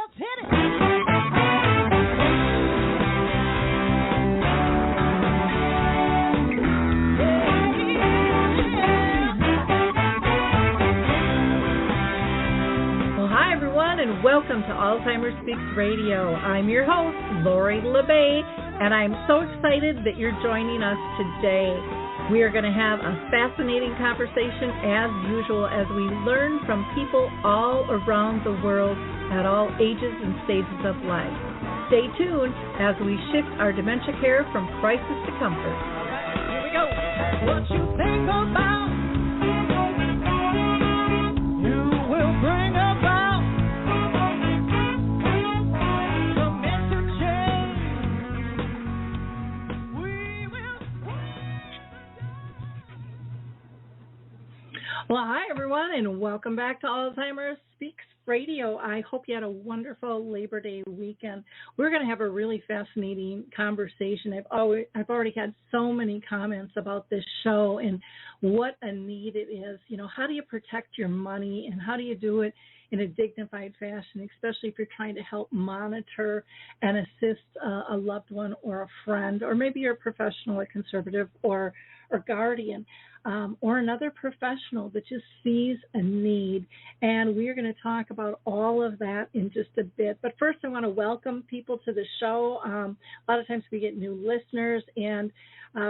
Let's hit it. And welcome to Alzheimer Speaks Radio. I'm your host, Lori LeBay, and I'm so excited that you're joining us today. We are going to have a fascinating conversation as usual as we learn from people all around the world at all ages and stages of life. Stay tuned as we shift our dementia care from crisis to comfort. All right, here we go. What you think about, you will bring about. Well, hi, everyone, and welcome back to Alzheimer Speaks Radio. I hope you had a wonderful Labor Day weekend. We're going to have a really fascinating conversation. I've already had so many comments about this show and what a need it is. You know, how do you protect your money and how do you do it in a dignified fashion, especially if you're trying to help monitor and assist a loved one or a friend, or maybe you're a professional, a conservative, or guardian. Or another professional that just sees a need. And we are going to talk about all of that in just a bit. But first, I want to welcome people to the show. A lot of times we get new listeners. And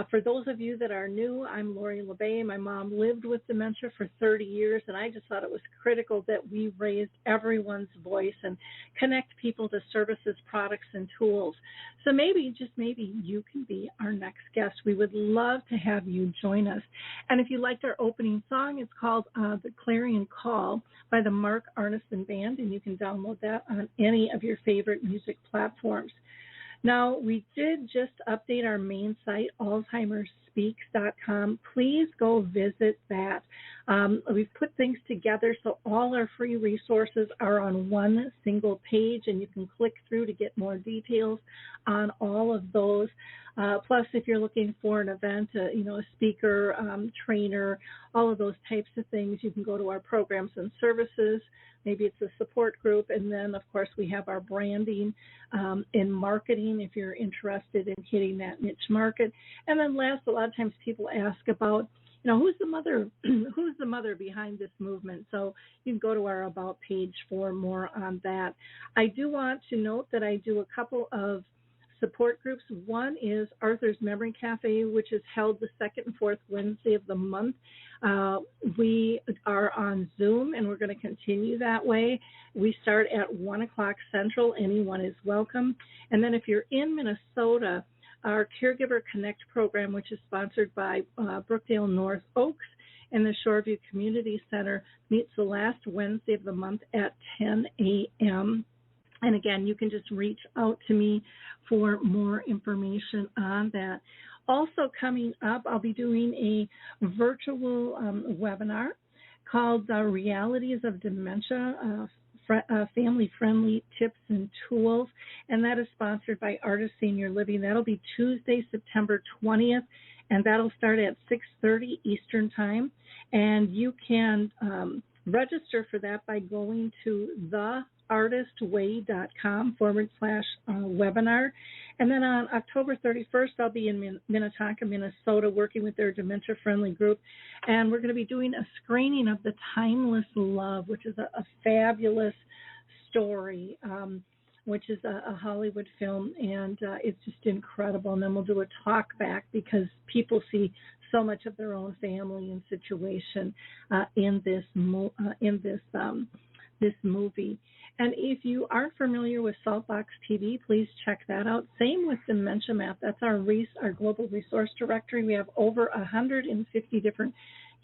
for those of you that are new, I'm Lori LeBay. My mom lived with dementia for 30 years, and I just thought it was critical that we raised everyone's voice and connect people to services, products, and tools. So maybe, just maybe, you can be our next guest. We would love to have you join us. And if you liked our opening song, it's called The Clarion Call by the Mark Arneson Band, and you can download that on any of your favorite music platforms. Now, we did just update our main site, alzheimerspeaks.com. Please go visit that. We've put things together so all our free resources are on one single page, and you can click through to get more details on all of those. Plus, if you're looking for an event, a speaker, trainer, all of those types of things, you can go to our programs and services. Maybe it's a support group. And then, of course, we have our branding and marketing if you're interested in hitting that niche market. And then last, a lot of times people ask about, who's the mother behind this movement? So you can go to our About page for more on that. I do want to note that I do a couple of support groups. One is Arthur's Memory Cafe, which is held the second and fourth Wednesday of the month. We are on Zoom, and we're going to continue that way. We start at 1 o'clock Central. Anyone is welcome. And then if you're in Minnesota, our Caregiver Connect program, which is sponsored by Brookdale North Oaks and the Shoreview Community Center, meets the last Wednesday of the month at 10 a.m. And again, you can just reach out to me for more information on that. Also coming up, I'll be doing a virtual webinar called Realities of Dementia, Family-Friendly Tips and Tools, and that is sponsored by Artist Senior Living. That'll be Tuesday, September 20th, and that'll start at 6:30 Eastern Time. And you can register for that by going to theartistway.com/webinar. And then on October 31st, I'll be in Minnetonka, Minnesota, working with their dementia-friendly group. And we're going to be doing a screening of The Timeless Love, which is a fabulous story, which is a Hollywood film. And it's just incredible. And then we'll do a talk back because people see so much of their own family and situation in this movie. And if you aren't familiar with Saltbox TV, please check that out. Same with Dementia Map. That's our global resource directory. We have over 150 different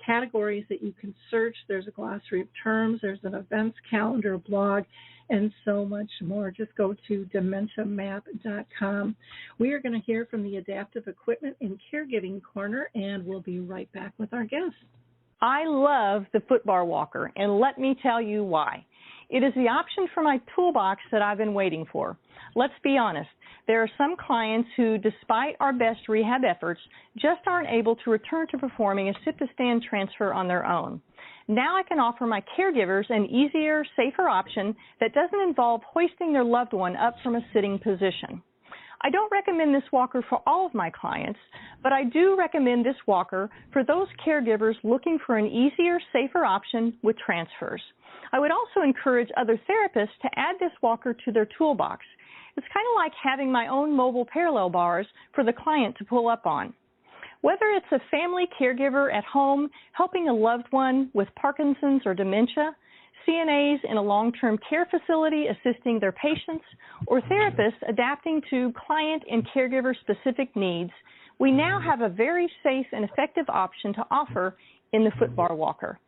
categories that you can search. There's a glossary of terms. There's an events calendar, blog, and so much more. Just go to dementiamap.com. We are going to hear from the Adaptive Equipment and Caregiving Corner, and we'll be right back with our guest. I love the footbar walker, and let me tell you why. It is the option for my toolbox that I've been waiting for. Let's be honest. There are some clients who, despite our best rehab efforts, just aren't able to return to performing a sit-to-stand transfer on their own. Now I can offer my caregivers an easier, safer option that doesn't involve hoisting their loved one up from a sitting position. I don't recommend this walker for all of my clients, but I do recommend this walker for those caregivers looking for an easier, safer option with transfers. I would also encourage other therapists to add this walker to their toolbox. It's kind of like having my own mobile parallel bars for the client to pull up on. Whether it's a family caregiver at home helping a loved one with Parkinson's or dementia, CNAs in a long-term care facility assisting their patients, or therapists adapting to client and caregiver-specific needs, we now have a very safe and effective option to offer in the Footbar Walker.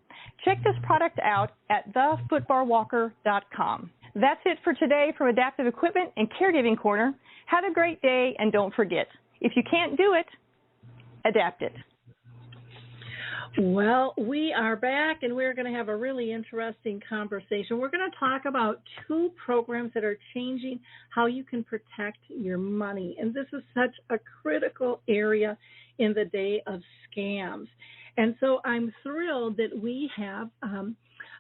Check this product out at thefootbarwalker.com. That's it for today from Adaptive Equipment and Caregiving Corner. Have a great day, and don't forget, if you can't do it, adapt it. Well, we are back, and we're going to have a really interesting conversation. We're going to talk about two programs that are changing how you can protect your money, and this is such a critical area in the day of scams. And so I'm thrilled that we have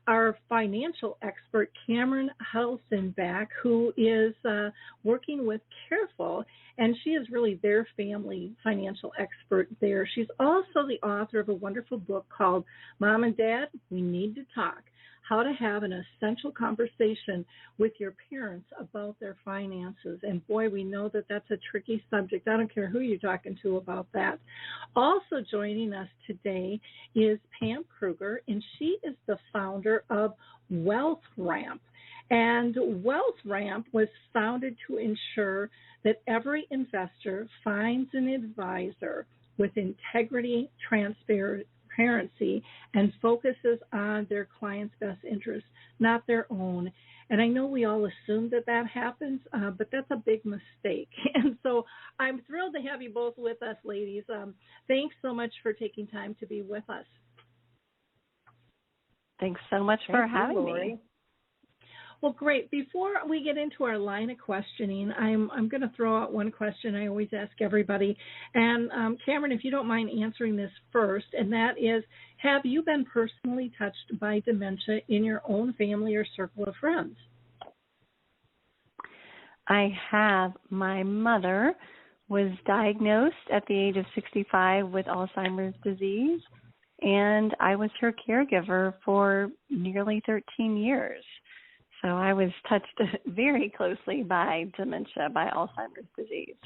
our financial expert, Cameron Huddleston, back, who is working with Carefull, and she is really their family financial expert there. She's also the author of a wonderful book called Mom and Dad, We Need to Talk, How to Have an Essential Conversation with Your Parents About Their Finances. And boy, we know that that's a tricky subject. I don't care who you're talking to about that. Also joining us today is Pam Krueger, and she is the founder of Wealthramp. And Wealthramp was founded to ensure that every investor finds an advisor with integrity, transparency, and focuses on their client's best interests, not their own. And I know we all assume that that happens, but that's a big mistake. And so I'm thrilled to have you both with us, ladies. Thanks so much for taking time to be with us. Thanks so much for having me. Well, great. Before we get into our line of questioning, I'm going to throw out one question I always ask everybody. And Cameron, if you don't mind answering this first, and that is, have you been personally touched by dementia in your own family or circle of friends? I have. My mother was diagnosed at the age of 65 with Alzheimer's disease, and I was her caregiver for nearly 13 years. So I was touched very closely by dementia, by Alzheimer's disease.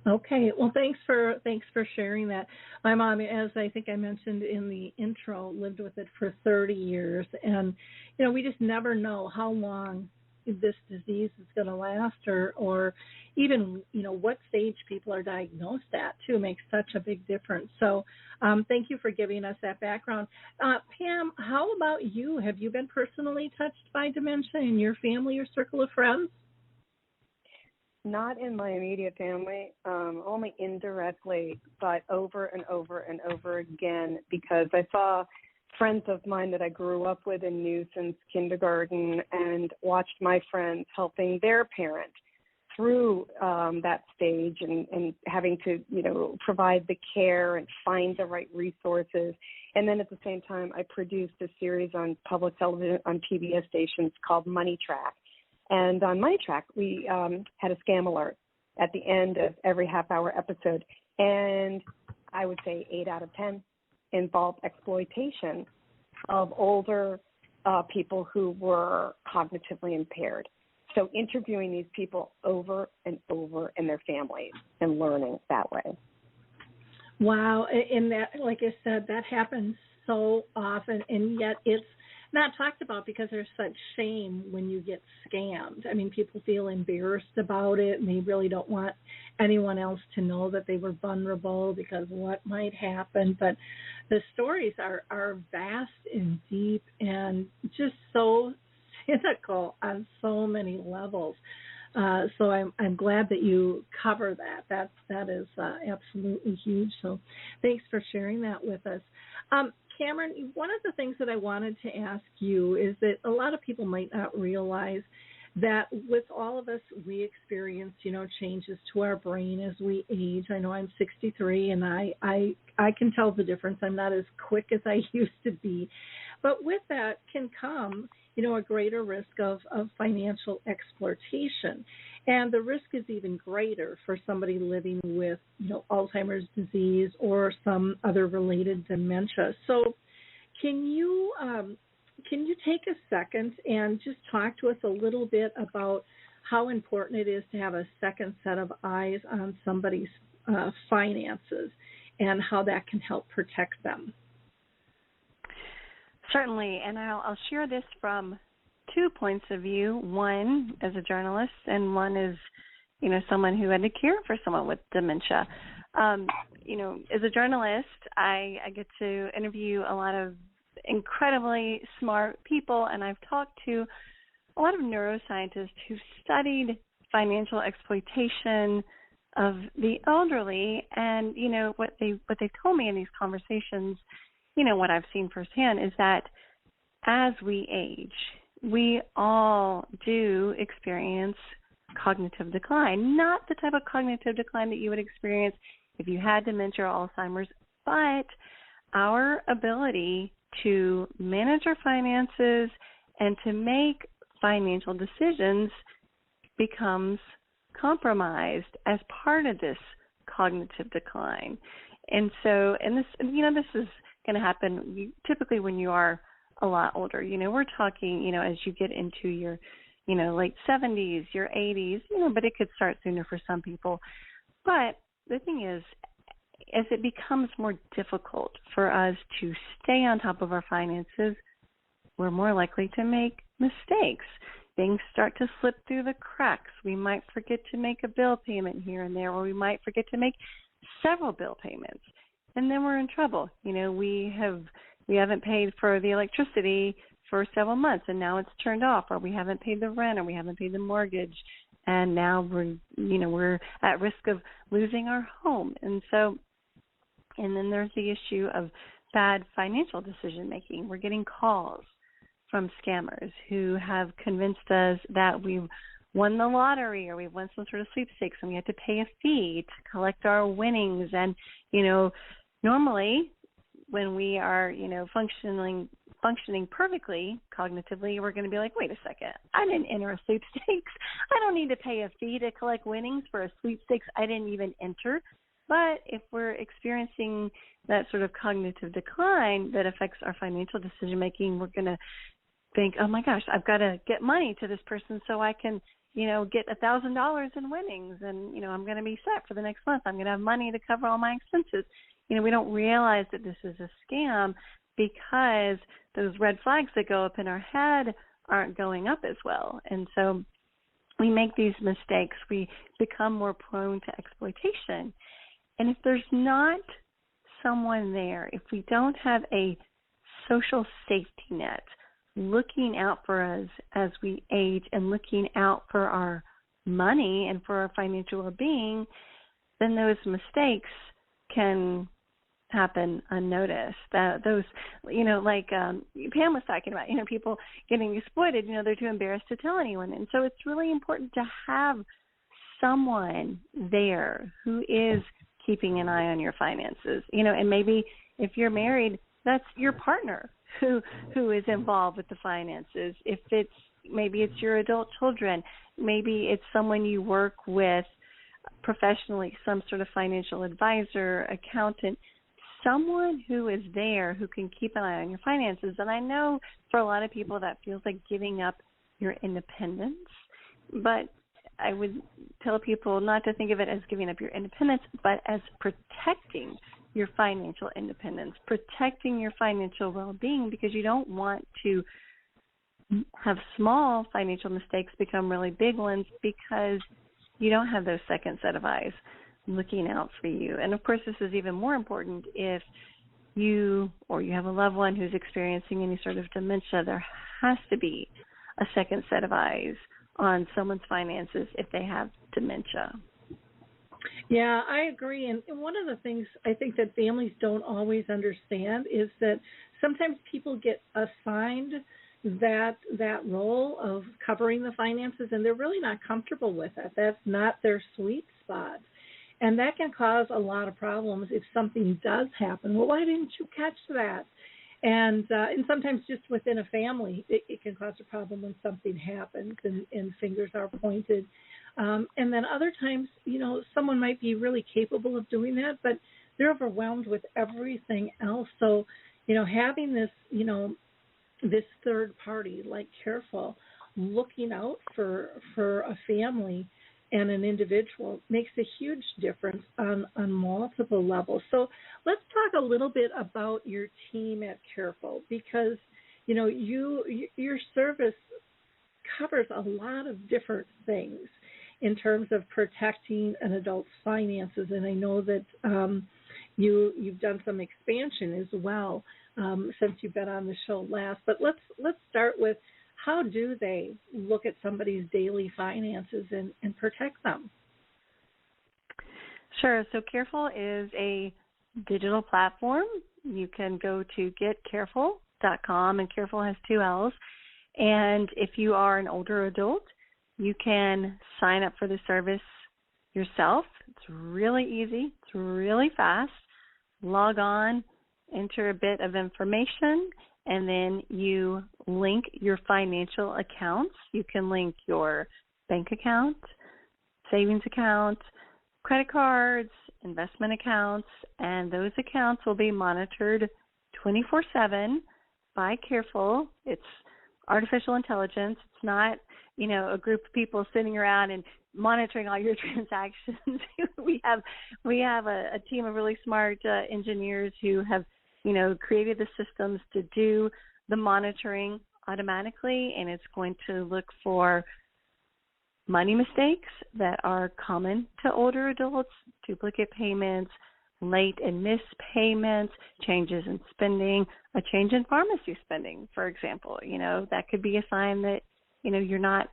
Okay. Well, thanks for sharing that. My mom, as I think I mentioned in the intro, lived with it for 30 years. And, you know, we just never know how long this disease is going to last or even, you know, what stage people are diagnosed at, too, makes such a big difference. So thank you for giving us that background. Pam, how about you? Have you been personally touched by dementia in your family or circle of friends? Not in my immediate family, only indirectly, but over and over and over again, because I saw friends of mine that I grew up with and knew since kindergarten and watched my friends helping their parent through that stage and having to, you know, provide the care and find the right resources. And then at the same time, I produced a series on public television, on PBS stations called Money Track. And on Money Track, we had a scam alert at the end of every half-hour episode. And I would say 8 out of 10 involved exploitation of older people who were cognitively impaired. So interviewing these people over and over and their families and learning that way. Wow. And that, like I said, that happens so often, and yet it's not talked about because there's such shame when you get scammed. I mean, people feel embarrassed about it, and they really don't want anyone else to know that they were vulnerable because what might happen. But the stories are vast and deep and just so cynical on so many levels. So I'm glad that you cover that. That is absolutely huge. So thanks for sharing that with us. Cameron, one of the things that I wanted to ask you is that a lot of people might not realize that with all of us, we experience, changes to our brain as we age. I know I'm 63, and I can tell the difference. I'm not as quick as I used to be. But with that can come, a greater risk of financial exploitation. And the risk is even greater for somebody living with, Alzheimer's disease or some other related dementia. So can you take a second and just talk to us a little bit about how important it is to have a second set of eyes on somebody's finances and how that can help protect them? Certainly, and I'll share this from 2 points of view, one as a journalist and one as, someone who had to care for someone with dementia. As a journalist, I get to interview a lot of incredibly smart people, and I've talked to a lot of neuroscientists who've studied financial exploitation of the elderly, and what they've told me in these conversations, what I've seen firsthand is that as we age, we all do experience cognitive decline, not the type of cognitive decline that you would experience if you had dementia or Alzheimer's, but our ability to manage our finances and to make financial decisions becomes compromised as part of this cognitive decline. And so, this is going to happen typically when you are a lot older. We're talking, as you get into your, late 70s, your 80s, but it could start sooner for some people. But the thing is, as it becomes more difficult for us to stay on top of our finances, we're more likely to make mistakes. Things start to slip through the cracks. We might forget to make a bill payment here and there, or we might forget to make several bill payments, and then we're in trouble. We haven't paid for the electricity for several months, and now it's turned off, or we haven't paid the rent, or we haven't paid the mortgage, and now we're at risk of losing our home. And then there's the issue of bad financial decision making. We're getting calls from scammers who have convinced us that we've won the lottery or we've won some sort of sweepstakes and we have to pay a fee to collect our winnings. And, normally when we are, functioning perfectly cognitively, we're going to be like, wait a second, I didn't enter a sweepstakes. I don't need to pay a fee to collect winnings for a sweepstakes I didn't even enter. But if we're experiencing that sort of cognitive decline that affects our financial decision making, we're going to think, oh my gosh, I've got to get money to this person so I can, get $1,000 in winnings, and I'm going to be set for the next month. I'm going to have money to cover all my expenses. We don't realize that this is a scam because those red flags that go up in our head aren't going up as well. And so we make these mistakes. We become more prone to exploitation. And if there's not someone there, if we don't have a social safety net looking out for us as we age and looking out for our money and for our financial well-being, then those mistakes can happen unnoticed. Those, like Pam was talking about, people getting exploited, they're too embarrassed to tell anyone. And so it's really important to have someone there who is keeping an eye on your finances, and maybe if you're married, that's your partner who is involved with the finances. If maybe it's your adult children, maybe it's someone you work with professionally, some sort of financial advisor, accountant, someone who is there who can keep an eye on your finances. And I know for a lot of people that feels like giving up your independence, but I would tell people not to think of it as giving up your independence, but as protecting your financial independence, protecting your financial well-being, because you don't want to have small financial mistakes become really big ones because you don't have those second set of eyes looking out for you. And, of course, this is even more important if you or you have a loved one who's experiencing any sort of dementia. There has to be a second set of eyes on someone's finances if they have dementia. Yeah, I agree. And one of the things I think that families don't always understand is that sometimes people get assigned that role of covering the finances, and they're really not comfortable with it. That's not their sweet spot. And that can cause a lot of problems if something does happen. Well, why didn't you catch that? And sometimes just within a family, it can cause a problem when something happens and fingers are pointed. And then other times, someone might be really capable of doing that, but they're overwhelmed with everything else. So, having this, this third party like Carefull looking out for a family and an individual makes a huge difference on multiple levels. So let's talk a little bit about your team at Carefull, because your service covers a lot of different things in terms of protecting an adult's finances, and I know that you've done some expansion as well since you've been on the show last. But let's start with, how do they look at somebody's daily finances and protect them? Sure. So Carefull is a digital platform. You can go to getcarefull.com, and Carefull has 2 L's. And if you are an older adult, you can sign up for the service yourself. It's really easy. It's really fast. Log on, enter a bit of information, and then you link your financial accounts. You can link your bank account, savings account, credit cards, investment accounts, and those accounts will be monitored 24/7 by Carefull. It's artificial intelligence. It's not, a group of people sitting around and monitoring all your transactions. we have a team of really smart engineers who have created the systems to do the monitoring automatically, and it's going to look for money mistakes that are common to older adults, duplicate payments, late and missed payments, changes in spending, a change in pharmacy spending, for example. That could be a sign that, you're not,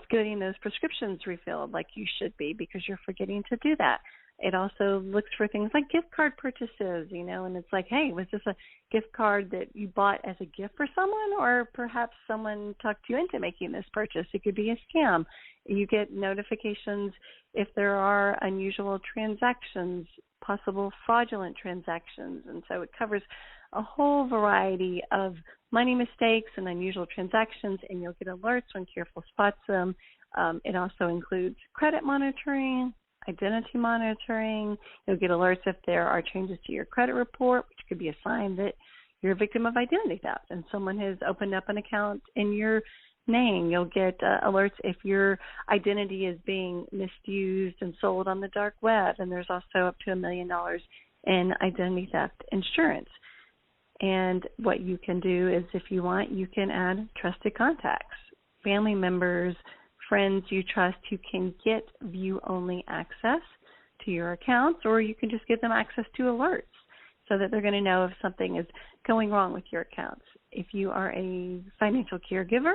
getting those prescriptions refilled like you should be because you're forgetting to do that. It also looks for things like gift card purchases, and it's like, hey, was this a gift card that you bought as a gift for someone, or perhaps someone talked you into making this purchase? It could be a scam. You get notifications if there are unusual transactions, possible fraudulent transactions. And so it covers a whole variety of money mistakes and unusual transactions, and you'll get alerts when Carefull spots them. It also includes credit monitoring, identity monitoring. You'll get alerts if there are changes to your credit report, which could be a sign that you're a victim of identity theft and someone has opened up an account in your name. You'll get alerts if your identity is being misused and sold on the dark web, and there's also up to $1 million in identity theft insurance. And what you can do is, if you want, you can add trusted contacts, family members, friends you trust who can get view-only access to your accounts, or you can just give them access to alerts so that they're going to know if something is going wrong with your accounts. If you are a financial caregiver,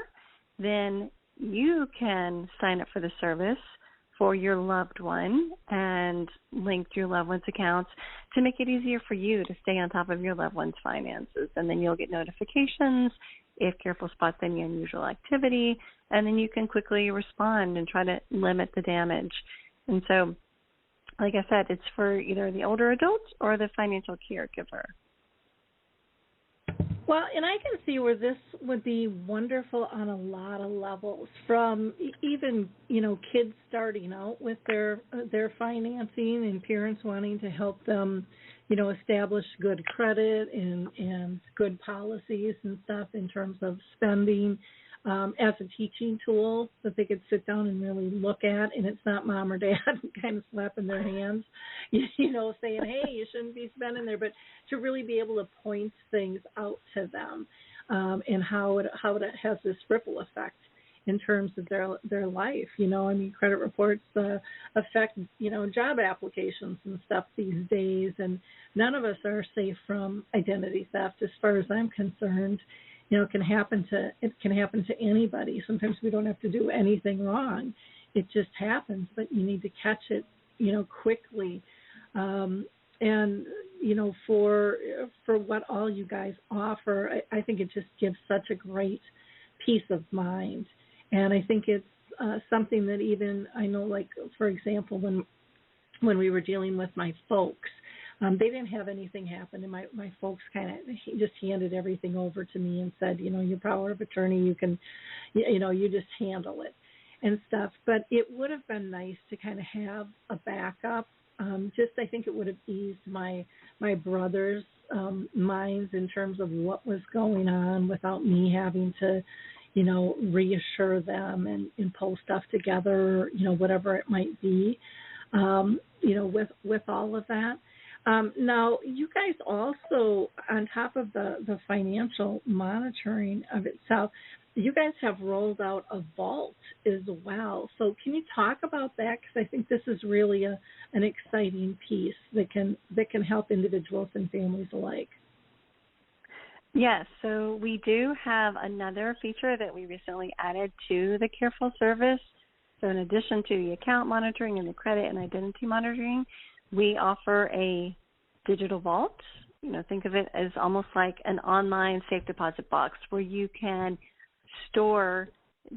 then you can sign up for the service for your loved one and link your loved one's accounts to make it easier for you to stay on top of your loved one's finances. And then you'll get notifications if Carefull spots any unusual activity, and then you can quickly respond and try to limit the damage. And so, like I said, it's for either the older adult or the financial caregiver. Well, and I can see where this would be wonderful on a lot of levels, from even, kids starting out with their financing and parents wanting to help them, establish good credit and good policies and stuff in terms of spending, as a teaching tool that they could sit down and really look at, and it's not mom or dad kind of slapping their hands, saying, hey, you shouldn't be spending there, but to really be able to point things out to them, and how it has this ripple effect in terms of their life. Credit reports affect, job applications and stuff these days, and none of us are safe from identity theft as far as I'm concerned. It can happen to anybody. Sometimes we don't have to do anything wrong. It just happens, but you need to catch it, quickly. And, for what all you guys offer. I think it just gives such a great peace of mind. And I think it's something that even I know, like, for example, when we were dealing with my folks, they didn't have anything happen, and my folks kind of just handed everything over to me and said, your power of attorney, you can, you just handle it and stuff. But it would have been nice to kind of have a backup. I think it would have eased my brother's minds in terms of what was going on without me having to, reassure them and pull stuff together, whatever it might be, with all of that. Now, you guys also, on top of the financial monitoring of itself, you guys have rolled out a vault as well. So can you talk about that? Because I think this is really an exciting piece that can help individuals and families alike. Yes, so we do have another feature that we recently added to the Carefull service. So in addition to the account monitoring and the credit and identity monitoring, we offer a digital vault. Think of it as almost like an online safe deposit box where you can store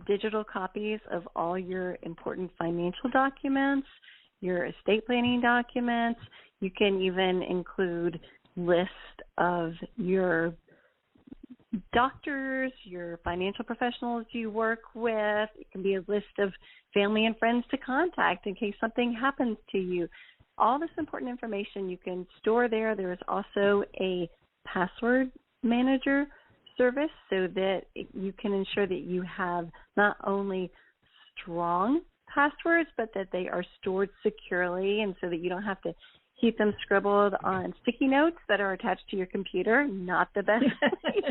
digital copies of all your important financial documents, your estate planning documents. You can even include lists of your doctors, your financial professionals you work with. It can be a list of family and friends to contact in case something happens to you. All this important information you can store there. There is also a password manager service so that you can ensure that you have not only strong passwords, but that they are stored securely, and so that you don't have to keep them scribbled on sticky notes that are attached to your computer. Not the best way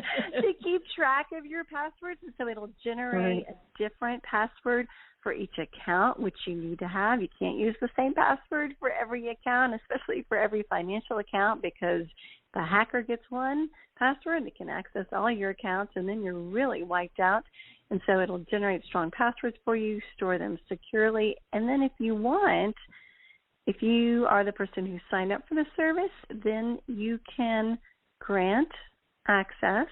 to keep track of your passwords. And so it'll generate a different password for each account, which you need to have. You can't use the same password for every account, especially for every financial account, because the hacker gets one password, they can access all your accounts, and then you're really wiped out. And so it'll generate strong passwords for you, store them securely, and then if you want, if you are the person who signed up for the service, then you can grant access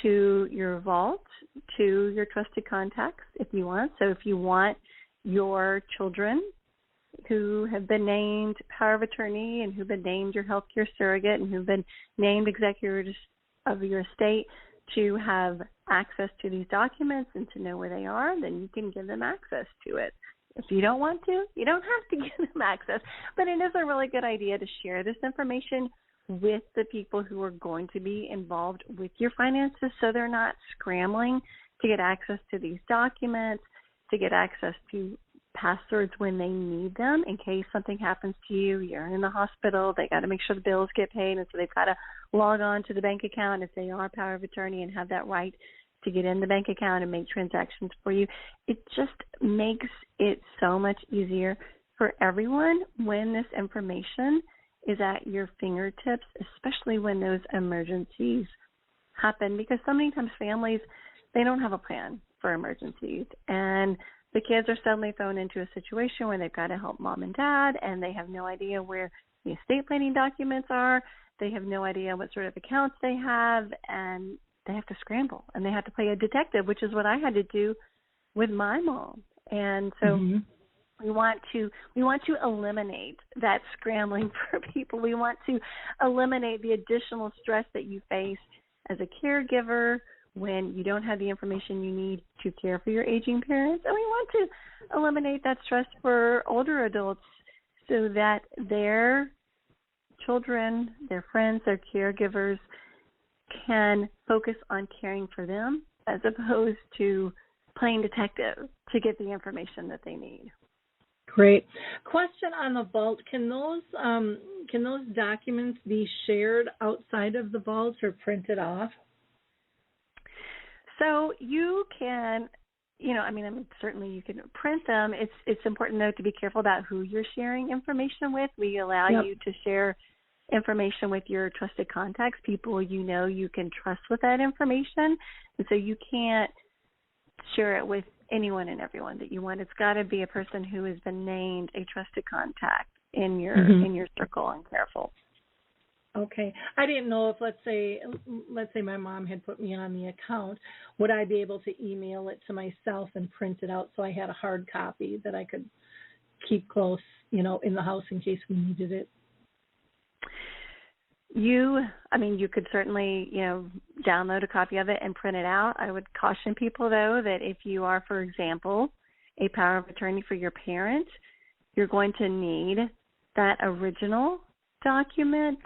to your vault, to your trusted contacts if you want. So if you want your children who have been named power of attorney and who've been named your healthcare surrogate and who've been named executors of your estate to have access to these documents and to know where they are, then you can give them access to it. If you don't want to, you don't have to give them access. But it is a really good idea to share this information with the people who are going to be involved with your finances so they're not scrambling to get access to these documents, to get access to passwords when they need them in case something happens to you. You're in the hospital. They got to make sure the bills get paid, and so they've got to log on to the bank account if they are power of attorney and have that right to get in the bank account and make transactions for you. It just makes it so much easier for everyone when this information is at your fingertips, especially when those emergencies happen, because so many times families, they don't have a plan for emergencies, and the kids are suddenly thrown into a situation where they've got to help mom and dad, and they have no idea where the estate planning documents are. They have no idea what sort of accounts they have, and they have to scramble, and they have to play a detective, which is what I had to do with my mom. And so we want to eliminate that scrambling for people. We want to eliminate the additional stress that you face as a caregiver when you don't have the information you need to care for your aging parents. And we want to eliminate that stress for older adults so that their children, their friends, their caregivers can focus on caring for them as opposed to playing detective to get the information that they need. Great. Question on the vault. Can those documents be shared outside of the vault or printed off? So you can, certainly you can print them. It's important, though, to be careful about who you're sharing information with. We allow you to share information with your trusted contacts, people you can trust with that information. And so you can't share it with anyone and everyone that you want. It's got to be a person who has been named a trusted contact in your circle and Carefull. Okay. I didn't know if, let's say my mom had put me on the account, would I be able to email it to myself and print it out so I had a hard copy that I could keep close, in the house in case we needed it? You could certainly, download a copy of it and print it out. I would caution people, though, that if you are, for example, a power of attorney for your parent, you're going to need that original document.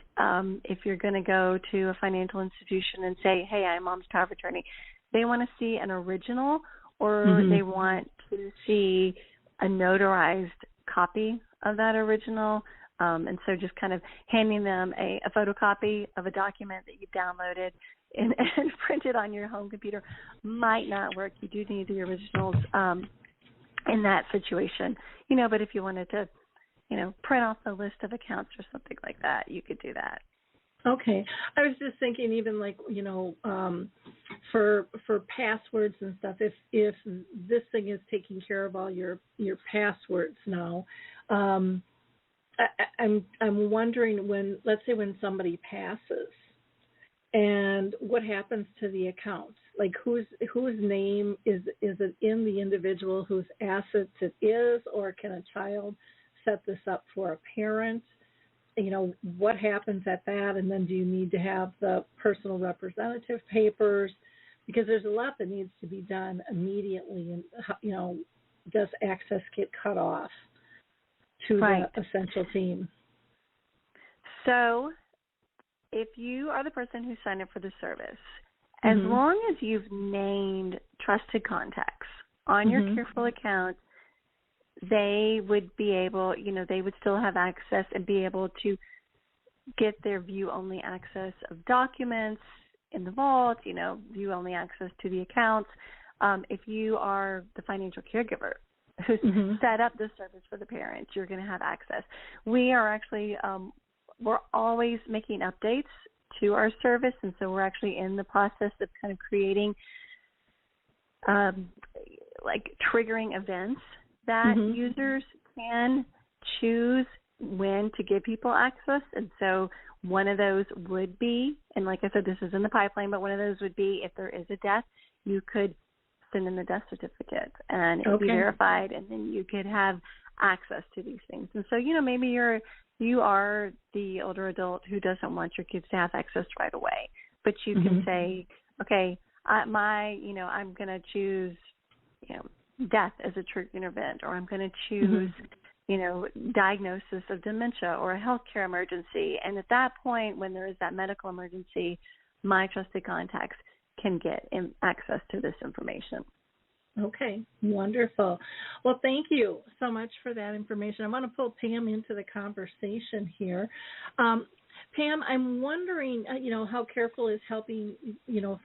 If you're going to go to a financial institution and say, hey, I'm mom's power of attorney, they want to see an original, or they want to see a notarized copy of that original. And so just kind of handing them a photocopy of a document that you've downloaded and printed on your home computer might not work. You do need the originals in that situation. But if you wanted to, print off the list of accounts or something like that, you could do that. Okay. I was just thinking even like, for passwords and stuff, if this thing is taking care of all your passwords now, I'm wondering when somebody passes, and what happens to the account? Like whose name is it in the individual whose assets it is, or can a child set this up for a parent? What happens at that, and then do you need to have the personal representative papers? Because there's a lot that needs to be done immediately, and does access get cut off to the essential team? So if you are the person who signed up for the service, as long as you've named trusted contacts on your Carefull account, they would be able, they would still have access and be able to get their view-only access of documents in the vault, view-only access to the accounts. If you are the financial caregiver who's set up the service for the parents, you're going to have access. We are actually, we're always making updates to our service, and so we're actually in the process of kind of creating triggering events that users can choose when to give people access. And so one of those would be, and like I said, this is in the pipeline, but one of those would be if there is a death, you could send in the death certificate and it would be verified, and then you could have access to these things. And so, maybe you are the older adult who doesn't want your kids to have access right away, but you can say, okay, I'm going to choose, death as a triggering event, or I'm going to choose, diagnosis of dementia or a healthcare emergency. And at that point, when there is that medical emergency, my trusted contacts can get access to this information. Okay, wonderful. Well, thank you so much for that information. I want to pull Pam into the conversation here. Pam, I'm wondering, how Carefull is helping,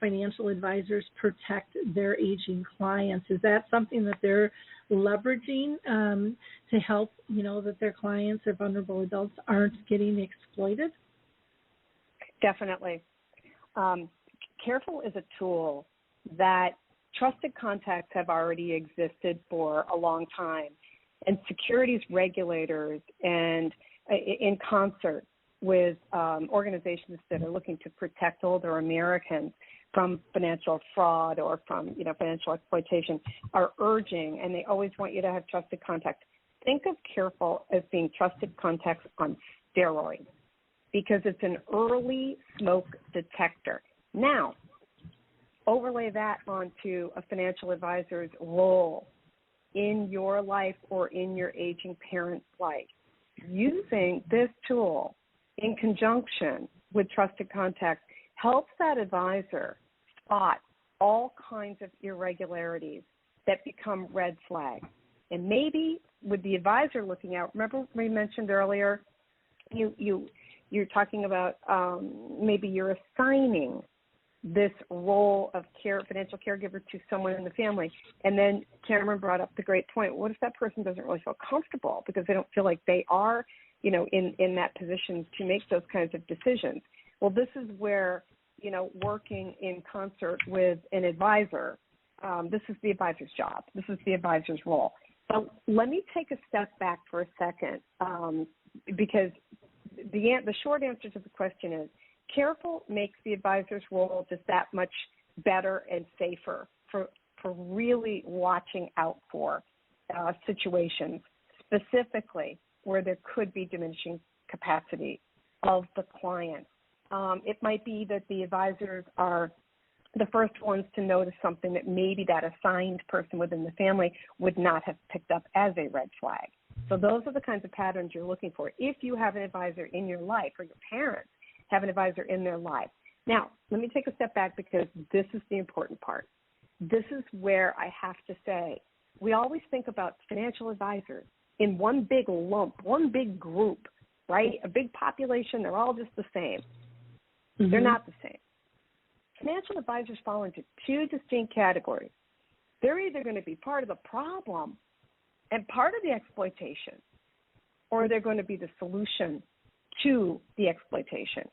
financial advisors protect their aging clients. Is that something that they're leveraging to help, that their clients or vulnerable adults aren't getting exploited? Definitely. Carefull is a tool that trusted contacts have already existed for a long time, and securities regulators and in concert with organizations that are looking to protect older Americans from financial fraud or from financial exploitation are urging, and they always want you to have trusted contacts. Think of Carefull as being trusted contacts on steroids, because it's an early smoke detector. Now, overlay that onto a financial advisor's role in your life or in your aging parent's life. Using this tool in conjunction with trusted contacts helps that advisor spot all kinds of irregularities that become red flags. And maybe with the advisor looking out, remember we mentioned earlier, you're talking about maybe you're assigning this role of financial caregiver to someone in the family. And then Cameron brought up the great point. What if that person doesn't really feel comfortable because they don't feel like they are, in that position to make those kinds of decisions? Well, this is where, working in concert with an advisor, this is the advisor's job. This is the advisor's role. So let me take a step back for a second, because the short answer to the question is Carefull makes the advisor's role just that much better and safer for really watching out for situations, specifically where there could be diminishing capacity of the client. It might be that the advisors are the first ones to notice something that maybe that assigned person within the family would not have picked up as a red flag. So those are the kinds of patterns you're looking for if you have an advisor in your life or your parents have an advisor in their life. Now, let me take a step back because this is the important part. This is where I have to say we always think about financial advisors in one big lump, one big group, right? A big population, they're all just the same. Mm-hmm. They're not the same. Financial advisors fall into two distinct categories. They're either going to be part of the problem and part of the exploitation, or they're going to be the solution to the exploitation.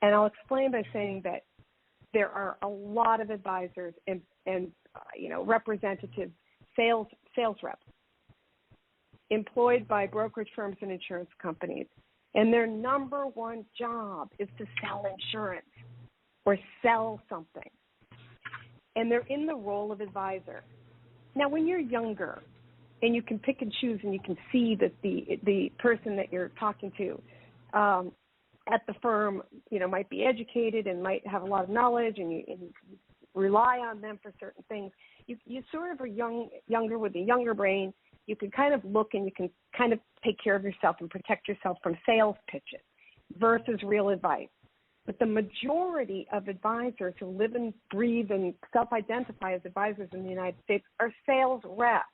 And I'll explain by saying that there are a lot of advisors and representatives, sales reps, employed by brokerage firms and insurance companies, and their number one job is to sell insurance or sell something. And they're in the role of advisor. Now, when you're younger and you can pick and choose and you can see that the person that you're talking to at the firm, might be educated and might have a lot of knowledge and you rely on them for certain things, you sort of are younger with a younger brain. You can kind of look and you can kind of take care of yourself and protect yourself from sales pitches versus real advice. But the majority of advisors who live and breathe and self-identify as advisors in the United States are sales reps.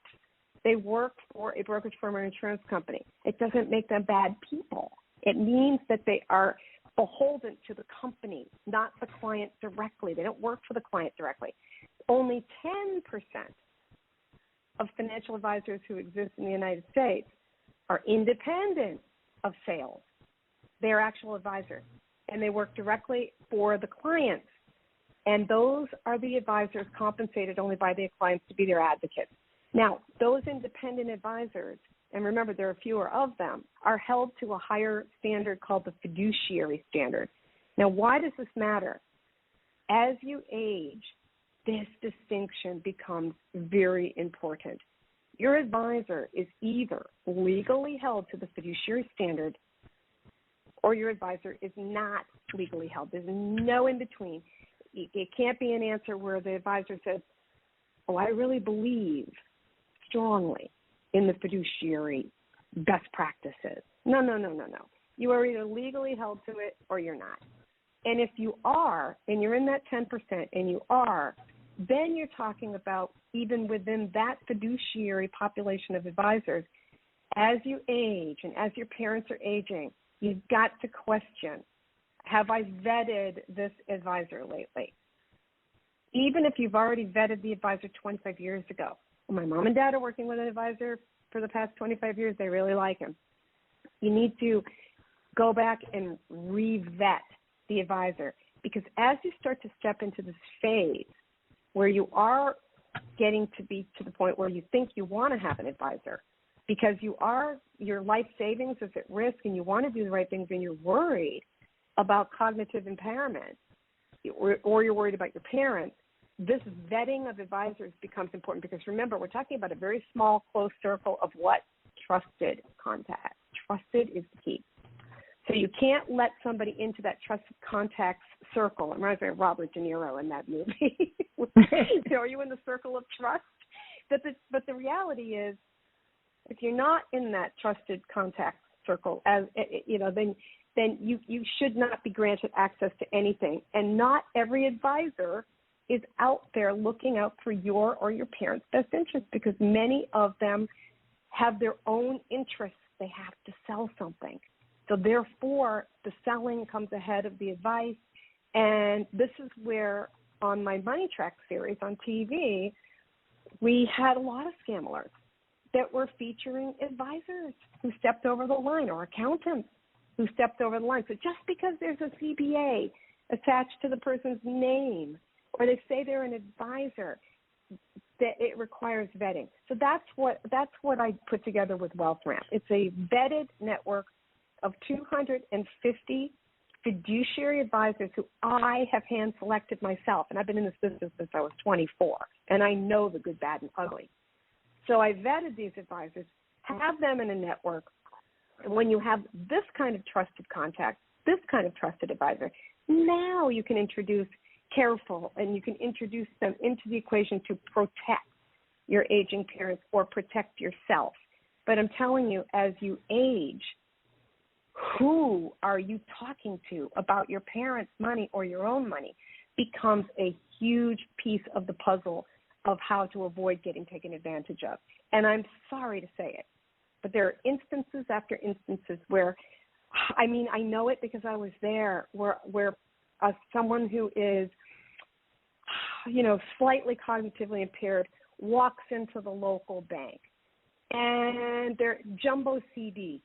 They work for a brokerage firm or insurance company. It doesn't make them bad people. It means that they are beholden to the company, not the client directly. They don't work for the client directly. Only 10% of financial advisors who exist in the United States are independent of sales. They're actual advisors, and they work directly for the clients. And those are the advisors compensated only by the clients to be their advocates. Now, those independent advisors, and remember there are fewer of them, are held to a higher standard called the fiduciary standard. Now, why does this matter? As you age, this distinction becomes very important. Your advisor is either legally held to the fiduciary standard or your advisor is not legally held. There's no in between. It can't be an answer where the advisor says, I really believe strongly in the fiduciary best practices. No. You are either legally held to it or you're not. And if you are, and you're in that 10%, and you are, then you're talking about even within that fiduciary population of advisors, as you age and as your parents are aging, you've got to question, have I vetted this advisor lately? Even if you've already vetted the advisor 25 years ago. Well, my mom and dad are working with an advisor for the past 25 years. They really like him. You need to go back and re-vet the advisor, because as you start to step into this phase where you are getting to be to the point where you think you want to have an advisor because your life savings is at risk and you want to do the right things and you're worried about cognitive impairment or you're worried about your parents, this vetting of advisors becomes important, because remember, we're talking about a very small, close circle of what? Trusted contacts. Trusted is the key. So you can't let somebody into that trusted contacts circle. It reminds me of Robert De Niro in that movie. Are you in the circle of trust? But the reality is, if you're not in that trusted contact circle, then you should not be granted access to anything. And not every advisor is out there looking out for your or your parents' best interest, because many of them have their own interests. They have to sell something. So therefore, the selling comes ahead of the advice. And this is where, on my Money Track series on TV, we had a lot of scam alerts that were featuring advisors who stepped over the line, or accountants who stepped over the line. So just because there's a CPA attached to the person's name, or they say they're an advisor, that it requires vetting. So that's what I put together with Wealthramp. It's a vetted network of 250 fiduciary advisors who I have hand selected myself, and I've been in this business since I was 24, and I know the good, bad, and ugly. So I vetted these advisors, have them in a network, and when you have this kind of trusted contact, this kind of trusted advisor, now you can introduce Carefull, and you can introduce them into the equation to protect your aging parents or protect yourself. But I'm telling you, as you age, who are you talking to about your parents' money or your own money becomes a huge piece of the puzzle of how to avoid getting taken advantage of. And I'm sorry to say it, but there are instances after instances where, I mean, I know it because I was there, where someone who is, you know, slightly cognitively impaired walks into the local bank and their jumbo CD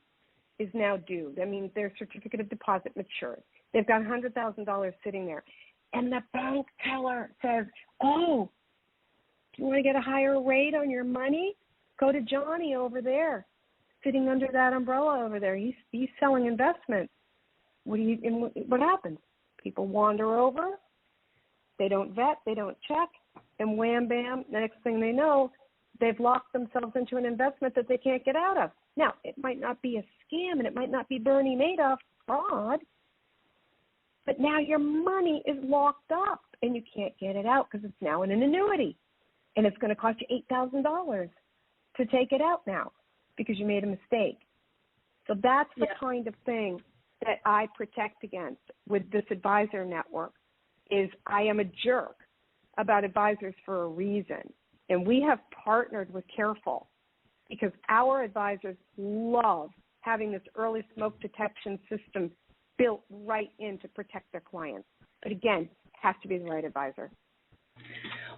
is now due. I mean, their certificate of deposit matured. They've got $100,000 sitting there. And the bank teller says, oh, do you want to get a higher rate on your money? Go to Johnny over there, sitting under that umbrella over there. He's selling investments. What happens? People wander over. They don't vet. They don't check. And wham, bam, the next thing they know, they've locked themselves into an investment that they can't get out of. Now, it might not be a scam and it might not be Bernie Madoff fraud, but now your money is locked up and you can't get it out because it's now in an annuity. And it's going to cost you $8,000 to take it out now because you made a mistake. So that's the kind of thing that I protect against with this advisor network. Is I am a jerk about advisors for a reason. And we have partnered with Carefull because our advisors love having this early smoke detection system built right in to protect their clients. But again, it has to be the right advisor.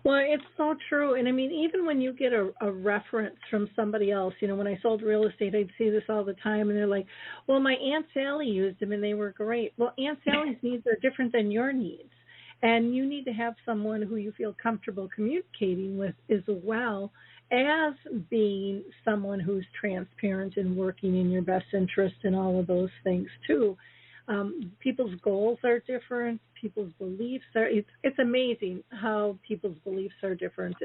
Well, it's so true. And I mean, even when you get a reference from somebody else, you know, when I sold real estate, I'd see this all the time. And they're like, well, my Aunt Sally used them and they were great. Well, Aunt Sally's needs are different than your needs. And you need to have someone who you feel comfortable communicating with as well as being someone who's transparent and working in your best interest and all of those things too. People's goals are different. People's beliefs are, it's amazing how people's beliefs are different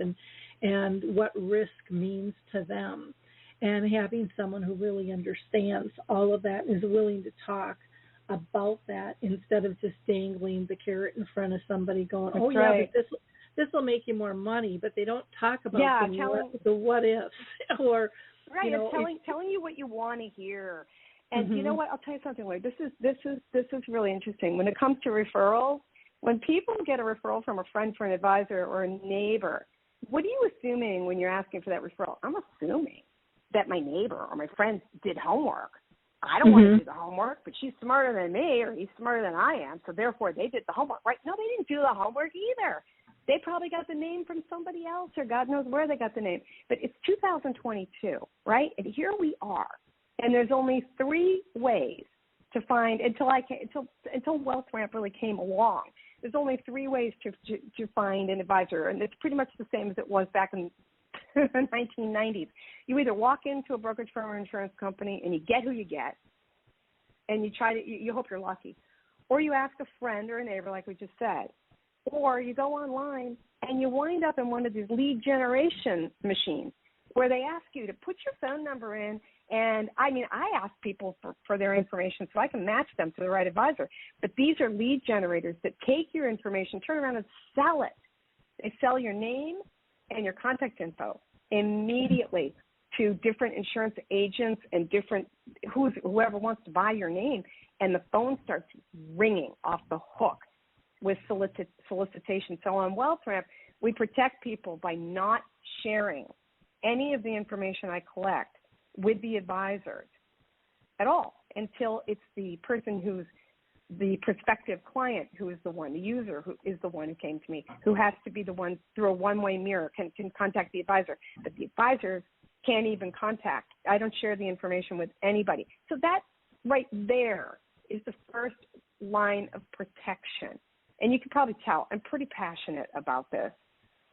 and what risk means to them. And having someone who really understands all of that and is willing to talk about that instead of just dangling the carrot in front of somebody going, That's oh, yeah, right. but this will make you more money, but they don't talk about the what ifs or, right, you know, telling you what you want to hear. And you know what? I'll tell you something, Lloyd. This is really interesting. When it comes to referrals, when people get a referral from a friend for an advisor or a neighbor, what are you assuming when you're asking for that referral? I'm assuming that my neighbor or my friend did homework. I don't want to do the homework, but she's smarter than me or he's smarter than I am, so therefore they did the homework. Right? No, they didn't do the homework either. They probably got the name from somebody else or God knows where they got the name. But it's 2022, right? And here we are. And there's only 3 ways to find, until Wealthramp really came along, there's only 3 ways to find an advisor, and it's pretty much the same as it was back in the 1990s. You either walk into a brokerage firm or insurance company and you get who you get, and you hope you're lucky, or you ask a friend or a neighbor like we just said, or you go online and you wind up in one of these lead generation machines where they ask you to put your phone number in. And, I mean, I ask people for their information so I can match them to the right advisor. But these are lead generators that take your information, turn around and sell it. They sell your name and your contact info immediately to different insurance agents and whoever wants to buy your name. And the phone starts ringing off the hook with solicitation. So on Wealthramp, we protect people by not sharing any of the information I collect with the advisors at all until it's the person who's the prospective client who is the one, the user who is the one who came to me, who has to be the one through a one-way mirror can contact the advisor. But the advisors can't even contact. I don't share the information with anybody. So that right there is the first line of protection. And you can probably tell I'm pretty passionate about this.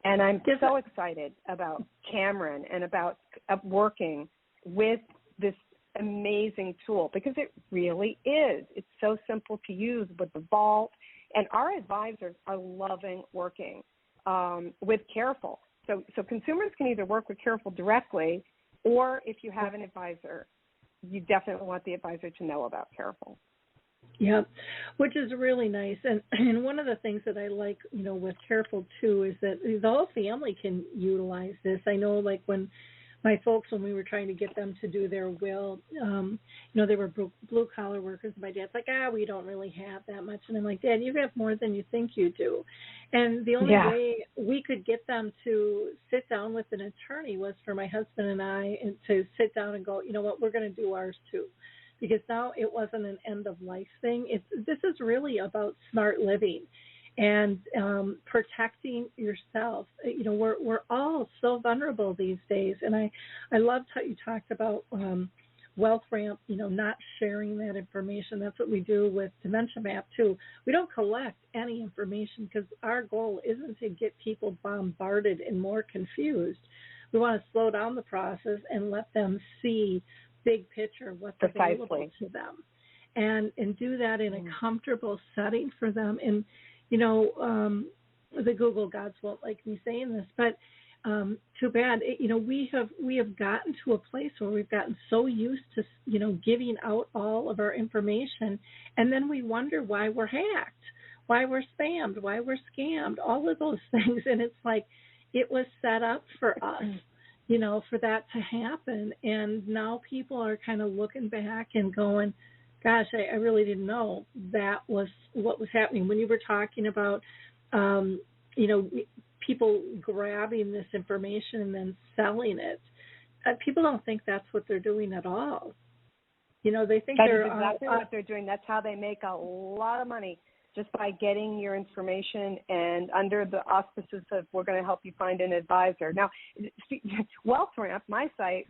And I'm so excited about Cameron and about working with this amazing tool because it really is. It's so simple to use with the vault. And our advisors are loving working with Carefull. So consumers can either work with Carefull directly, or if you have an advisor, you definitely want the advisor to know about Carefull. Yeah, which is really nice. And one of the things that I like, with Carefull too, is that the whole family can utilize this. I know, like when my folks, when we were trying to get them to do their will, they were blue collar workers. My dad's like, we don't really have that much. And I'm like, Dad, you have more than you think you do. And the only way we could get them to sit down with an attorney was for my husband and I to sit down and go, you know what, we're going to do ours too. Because now it wasn't an end of life thing. This is really about smart living and protecting yourself. We're all so vulnerable these days, and I loved how you talked about Wealthramp. Not sharing that information. That's what we do with Dementia Map too. We don't collect any information because our goal isn't to get people bombarded and more confused. We want to slow down the process and let them see big picture what's available to them, and do that in a comfortable setting for them. And the Google gods won't like me saying this, but too bad. We have gotten to a place where we've gotten so used to giving out all of our information, and then we wonder why we're hacked, why we're spammed, why we're scammed, all of those things. And it's like it was set up for us. For that to happen. And now people are kind of looking back and going, gosh, I really didn't know that was what was happening. When you were talking about, people grabbing this information and then selling it, people don't think that's what they're doing at all. They think they're exactly what they're doing. That's how they make a lot of money, just by getting your information and under the auspices of we're going to help you find an advisor. Now, Wealthramp, my site,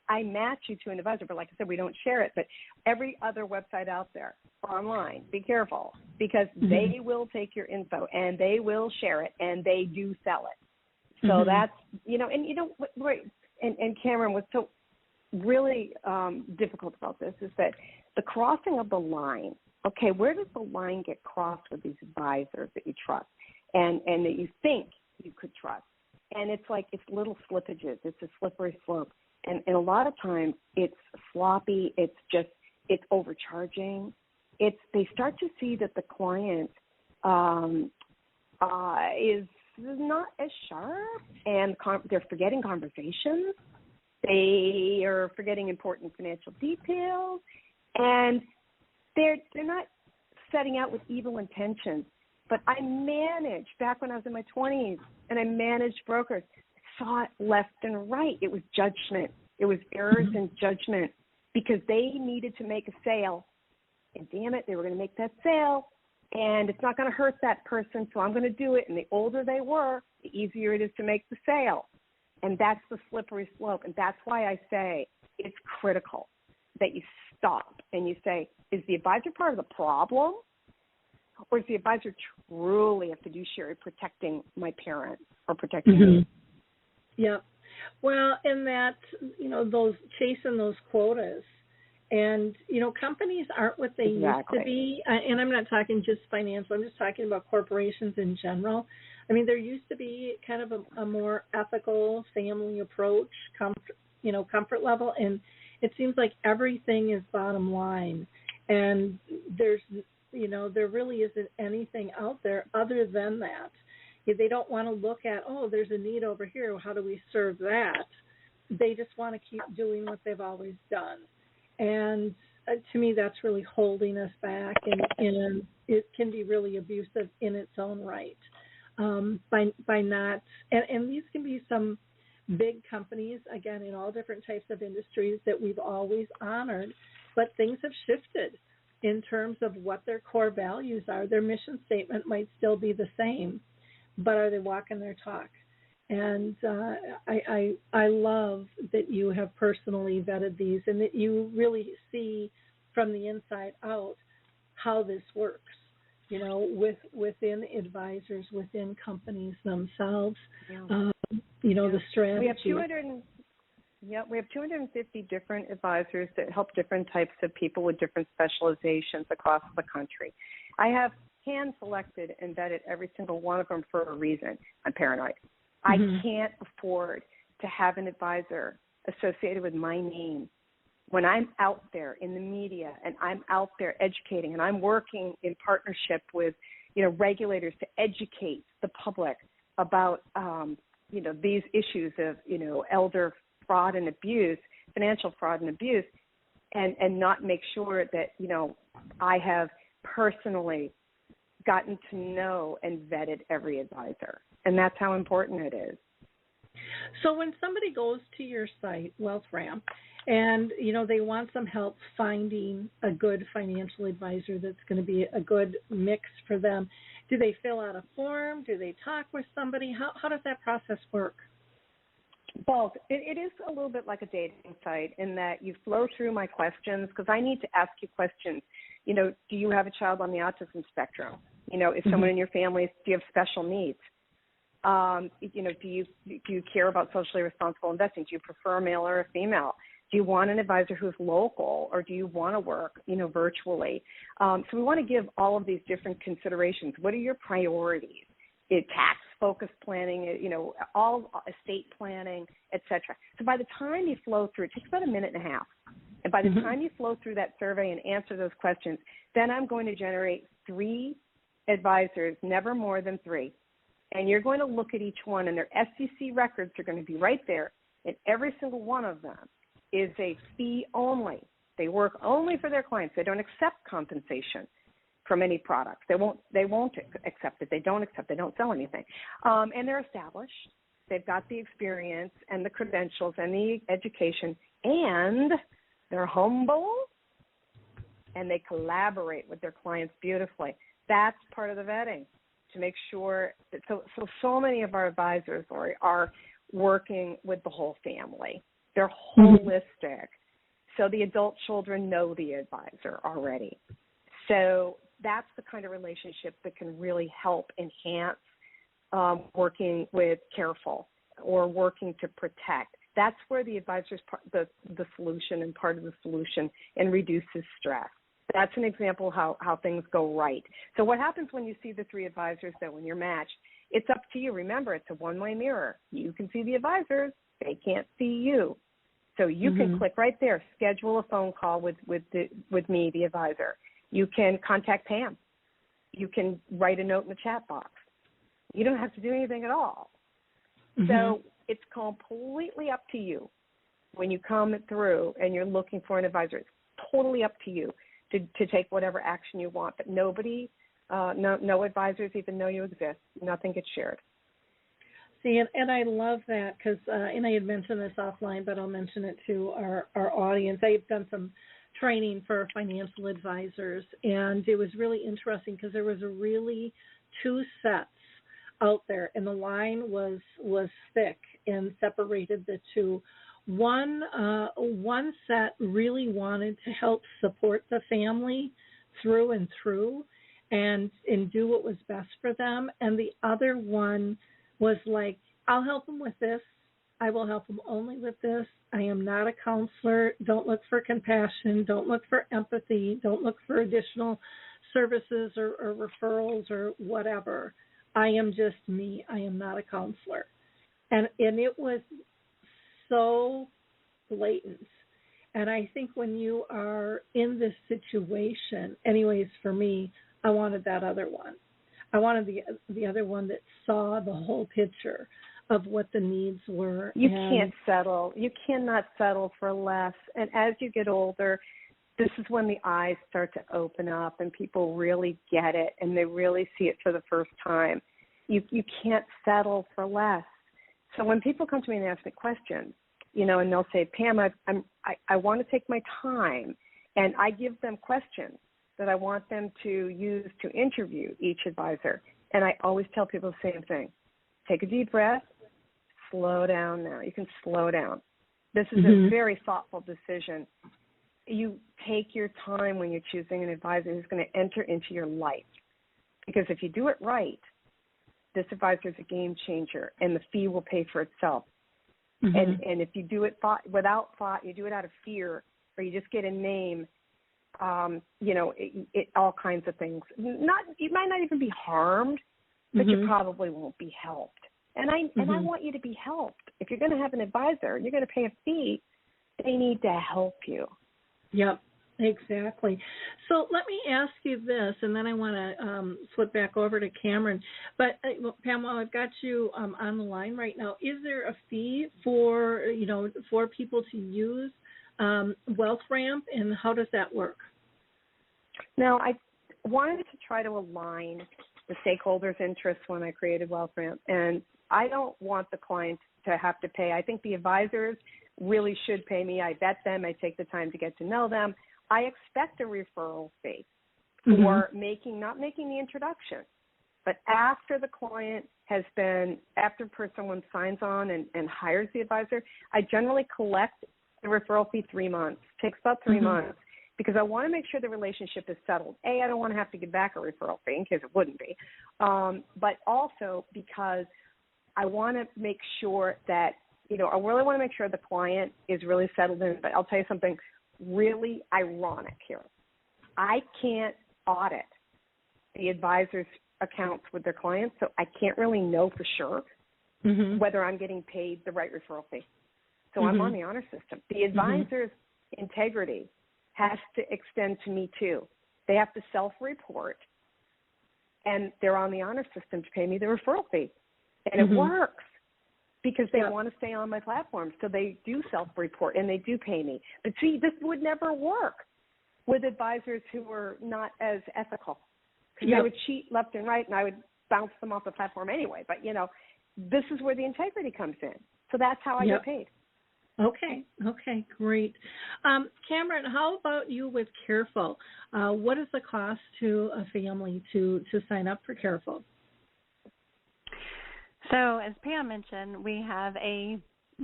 I match you to an advisor, but like I said, we don't share it. But every other website out there online, be careful, because they will take your info and they will share it and they do sell it. So that's, and Cameron, what's so really difficult about this is that the crossing of the line. Okay, where does the line get crossed with these advisors that you trust and that you think you could trust? And it's like it's little slippages. It's a slippery slope. And a lot of times it's sloppy. It's overcharging. They start to see that the client is not as sharp, and they're forgetting conversations. They are forgetting important financial details, and they're not setting out with evil intentions. But I managed, back when I was in my 20s, and I managed brokers, I saw it left and right. It was judgment. It was errors in judgment because they needed to make a sale. And damn it, they were going to make that sale. And it's not going to hurt that person, so I'm going to do it. And the older they were, the easier it is to make the sale. And that's the slippery slope. And that's why I say it's critical that you stop and you say, is the advisor part of the problem, or is the advisor truly a fiduciary protecting my parents or protecting me? Yeah. Well, in that, those chasing those quotas, and, companies aren't what they used to be. And I'm not talking just financial. I'm just talking about corporations in general. I mean, there used to be kind of a more ethical family approach, comfort level, and it seems like everything is bottom line. And there really isn't anything out there other than that. They don't want to look at, there's a need over here. How do we serve that? They just want to keep doing what they've always done. And to me, that's really holding us back, and it can be really abusive in its own right by not. And these can be some big companies, again, in all different types of industries that we've always honored, but things have shifted in terms of what their core values are. Their mission statement might still be the same, but are they walking their talk? And I love that you have personally vetted these and that you really see from the inside out how this works, within advisors, within companies themselves, the strategy. We have Yep, we have 250 different advisors that help different types of people with different specializations across the country. I have hand-selected and vetted every single one of them for a reason. I'm paranoid. I can't afford to have an advisor associated with my name when I'm out there in the media and I'm out there educating and I'm working in partnership with, regulators to educate the public about, these issues of, elder fraud and abuse, financial fraud and abuse, and not make sure that, I have personally gotten to know and vetted every advisor. And that's how important it is. So when somebody goes to your site, Wealthramp, and, they want some help finding a good financial advisor that's going to be a good mix for them, do they fill out a form? Do they talk with somebody? How does that process work? Both. It is a little bit like a dating site in that you flow through my questions because I need to ask you questions. Do you have a child on the autism spectrum? Is someone in your family, do you have special needs? Do you care about socially responsible investing? Do you prefer a male or a female? Do you want an advisor who's local, or do you want to work, virtually? So we want to give all of these different considerations. What are your priorities? Tax-focused planning, all estate planning, et cetera. So by the time you flow through, it takes about a minute and a half. And by the time you flow through that survey and answer those questions, then I'm going to generate 3 advisors, never more than 3. And you're going to look at each one, and their SEC records are going to be right there. And every single one of them is a fee only. They work only for their clients. They don't accept compensation from any product. They won't accept it. They don't accept it. They don't sell anything. And they're established. They've got the experience and the credentials and the education, and they're humble, and they collaborate with their clients beautifully. That's part of the vetting, to make sure that so many of our advisors are working with the whole family. They're holistic. So the adult children know the advisor already. So that's the kind of relationship that can really help enhance working with Carefull or working to protect. That's where the advisor's the solution and part of the solution, and reduces stress. That's an example of how things go right. So what happens when you see the 3 advisors, though, when you're matched, it's up to you. Remember, it's a one-way mirror. You can see the advisors. They can't see you. So you can click right there, schedule a phone call with me, the advisor. You can contact Pam. You can write a note in the chat box. You don't have to do anything at all. So it's completely up to you when you come through and you're looking for an advisor. It's totally up to you to take whatever action you want. But nobody, no advisors even know you exist. Nothing gets shared. See, and I love that because, and I had mentioned this offline, but I'll mention it to our audience. I've done some training for financial advisors, and it was really interesting because there was really 2 sets out there, and the line was thick and separated the 2. One set really wanted to help support the family through and through and do what was best for them, and the other one was like, I'll help them with this. I will help them only with this. I am not a counselor. Don't look for compassion. Don't look for empathy. Don't look for additional services or referrals or whatever. I am just me. I am not a counselor. And it was so blatant. And I think when you are in this situation, anyways, for me, I wanted that other one. I wanted the other one that saw the whole picture of what the needs were. You can't settle. You cannot settle for less. And as you get older, this is when the eyes start to open up and people really get it and they really see it for the first time. You can't settle for less. So when people come to me and ask me questions, and they'll say, Pam, I want to take my time, and I give them questions that I want them to use to interview each advisor. And I always tell people the same thing. Take a deep breath, slow down now. You can slow down. This is a very thoughtful decision. You take your time when you're choosing an advisor who's going to enter into your life. Because if you do it right, this advisor is a game changer, and the fee will pay for itself. And if you do it without thought, you do it out of fear, or you just get a name, all kinds of things. You might not even be harmed, but you probably won't be helped. And I want you to be helped. If you're going to have an advisor and you're going to pay a fee, they need to help you. Yep, exactly. So let me ask you this, and then I want to flip back over to Cameron. But Pam, while I've got you on the line right now, is there a fee for people to use Wealthramp, and how does that work? Now, I wanted to try to align the stakeholders' interests when I created Wealthramp, and I don't want the client to have to pay. I think the advisors really should pay me. I vet them. I take the time to get to know them. I expect a referral fee for not making the introduction. But after the client after someone signs on and hires the advisor, I generally collect the referral fee 3 months. It takes about 3 months because I want to make sure the relationship is settled. I don't want to have to give back a referral fee in case it wouldn't be. But also because I want to make sure that, I really want to make sure the client is really settled in. But I'll tell you something really ironic here. I can't audit the advisor's accounts with their clients, so I can't really know for sure whether I'm getting paid the right referral fee. So I'm on the honor system. The advisor's integrity has to extend to me too. They have to self-report, and they're on the honor system to pay me the referral fee. And it works because they want to stay on my platform. So they do self-report and they do pay me. But see, this would never work with advisors who were not as ethical because they would cheat left and right and I would bounce them off the platform anyway. But, this is where the integrity comes in. So that's how I get paid. Okay, great. Cameron, how about you with Carefull? What is the cost to a family to sign up for Carefull? So as Pam mentioned, we have a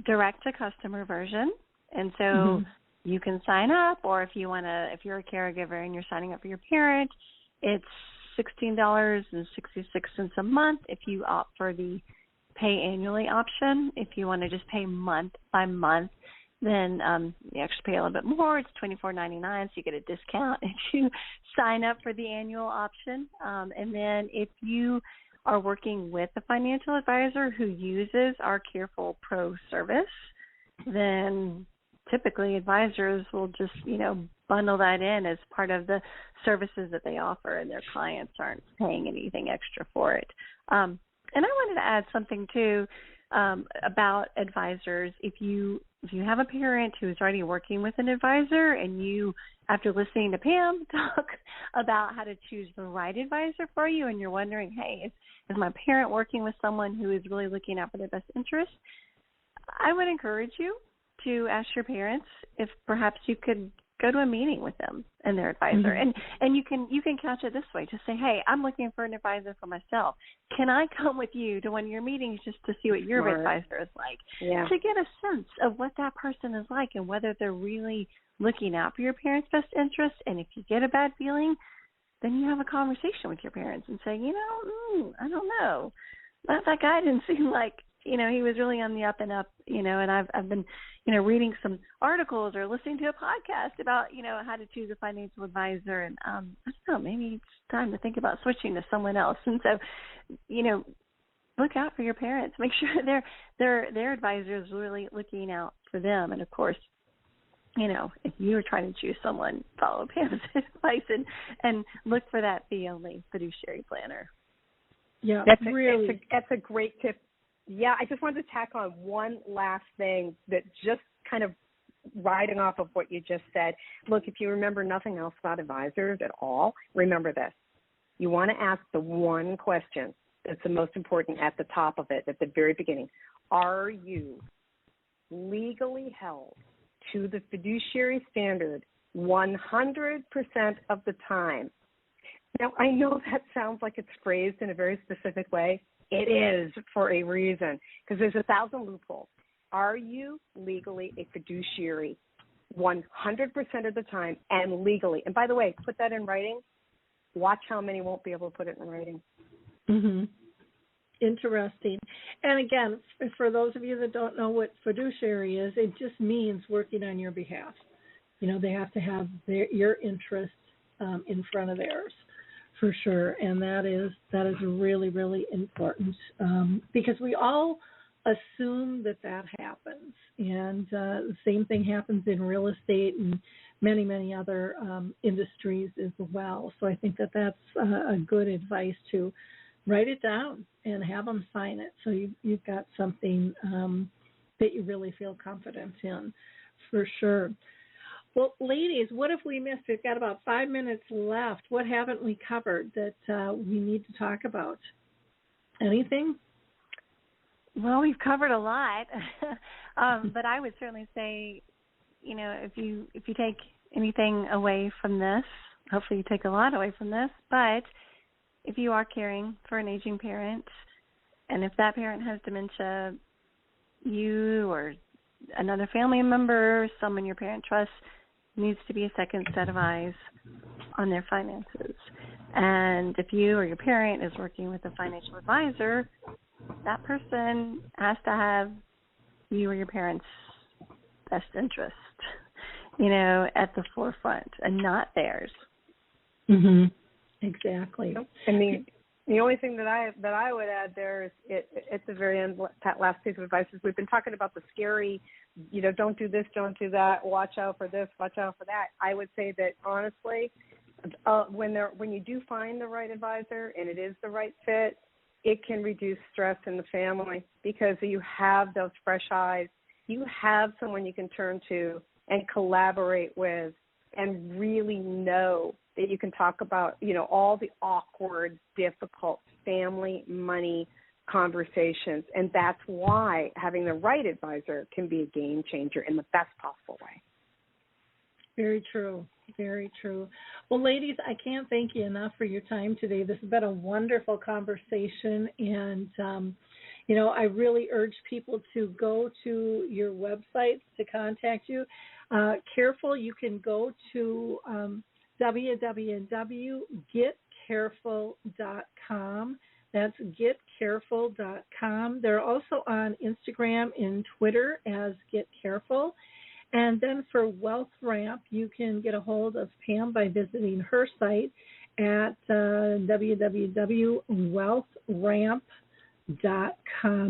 direct-to-customer version, and so you can sign up, or if you're a caregiver and you're signing up for your parent, it's $16.66 a month if you opt for the pay annually option. If you want to just pay month by month, then you actually pay a little bit more. It's $24.99, so you get a discount if you sign up for the annual option. And then if you are working with a financial advisor who uses our Carefull Pro service, then typically advisors will just, bundle that in as part of the services that they offer, and their clients aren't paying anything extra for it. And I wanted to add something too about advisors. If you have a parent who is already working with an advisor, and you, after listening to Pam talk about how to choose the right advisor for you, and you're wondering, hey, is my parent working with someone who is really looking out for their best interest, I would encourage you to ask your parents if perhaps you could go to a meeting with them and their advisor. And you can couch it this way. Just say, hey, I'm looking for an advisor for myself. Can I come with you to one of your meetings just to see what your advisor is like? Yeah. To get a sense of what that person is like and whether they're really looking out for your parents' best interest. And if you get a bad feeling, then you have a conversation with your parents and say, I don't know. That guy didn't seem like, he was really on the up and up, and I've been, reading some articles or listening to a podcast about, how to choose a financial advisor. And I don't know, maybe it's time to think about switching to someone else. And so, look out for your parents. Make sure their advisor is really looking out for them. And of course, if you're trying to choose someone, follow Pam's advice and look for that fee-only fiduciary planner. Yeah, that's a great tip. Yeah, I just wanted to tack on one last thing that just kind of riding off of what you just said. Look, if you remember nothing else about advisors at all, remember this. You want to ask the one question that's the most important at the top of it, at the very beginning. Are you legally held to the fiduciary standard 100% of the time? Now, I know that sounds like it's phrased in a very specific way. It is for a reason, because there's 1,000 loopholes. Are you legally a fiduciary 100% of the time and legally? And by the way, put that in writing. Watch how many won't be able to put it in writing. Interesting. And again, for those of you that don't know what fiduciary is, it just means working on your behalf. They have to have your interests in front of theirs, for sure. And that is really, really important because we all assume that happens. And the same thing happens in real estate and many, many other industries as well. So I think that that's a good advice to write it down and have them sign it. So you've got something that you really feel confident in, for sure. Well, ladies, what have we missed? We've got about 5 minutes left. What haven't we covered that we need to talk about? Anything? Well, we've covered a lot, but I would certainly say, if you take anything away from this, hopefully you take a lot away from this, but if you are caring for an aging parent, and if that parent has dementia, you or another family member, someone your parent trusts, needs to be a second set of eyes on their finances. And if you or your parent is working with a financial advisor, that person has to have you or your parents' best interest, at the forefront and not theirs. Mm-hmm. Exactly. And the only thing that I would add there is at the very end, that last piece of advice is we've been talking about the scary, don't do this, don't do that, watch out for this, watch out for that. I would say that honestly, when you do find the right advisor and it is the right fit, it can reduce stress in the family because you have those fresh eyes. You have someone you can turn to and collaborate with and really know that you can talk about, all the awkward, difficult family money conversations. And that's why having the right advisor can be a game changer in the best possible way. Very true. Very true. Well, ladies, I can't thank you enough for your time today. This has been a wonderful conversation. And, I really urge people to go to your websites to contact you. Carefull, you can go to www.getcarefull.com. That's getcarefull.com. They're also on Instagram and Twitter as Get Carefull. And then for Wealthramp, you can get a hold of Pam by visiting her site at www.wealthramp.com.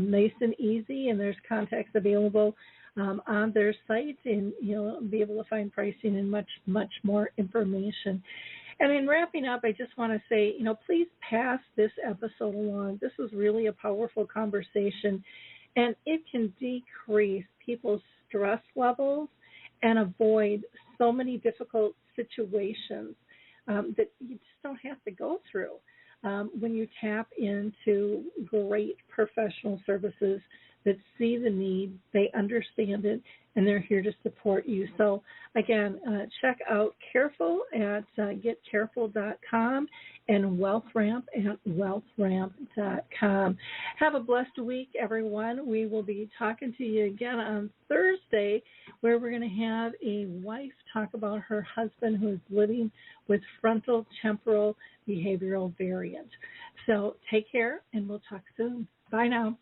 Nice and easy, and there's contacts available on their site, and you'll be able to find pricing and much, much more information. And in wrapping up, I just want to say, please pass this episode along. This was really a powerful conversation, and it can decrease people's stress levels and avoid so many difficult situations that you just don't have to go through when you tap into great professional services that see the need, they understand it, and they're here to support you. So, again, check out Carefull at getcarefull.com and Wealthramp at wealthramp.com. Have a blessed week, everyone. We will be talking to you again on Thursday, where we're going to have a wife talk about her husband who is living with frontal temporal behavioral variant. So take care, and we'll talk soon. Bye now.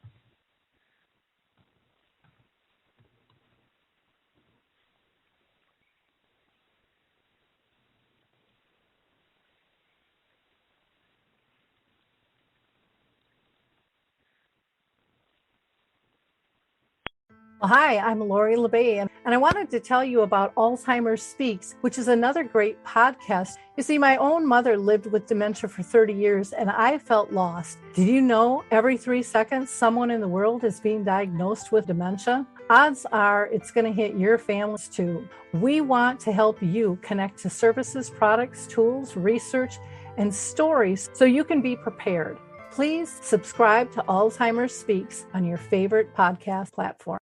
Hi, I'm Lori LeBay, and I wanted to tell you about Alzheimer Speaks, which is another great podcast. You see, my own mother lived with dementia for 30 years, and I felt lost. Did you know every 3 seconds someone in the world is being diagnosed with dementia? Odds are it's going to hit your families too. We want to help you connect to services, products, tools, research, and stories so you can be prepared. Please subscribe to Alzheimer Speaks on your favorite podcast platform.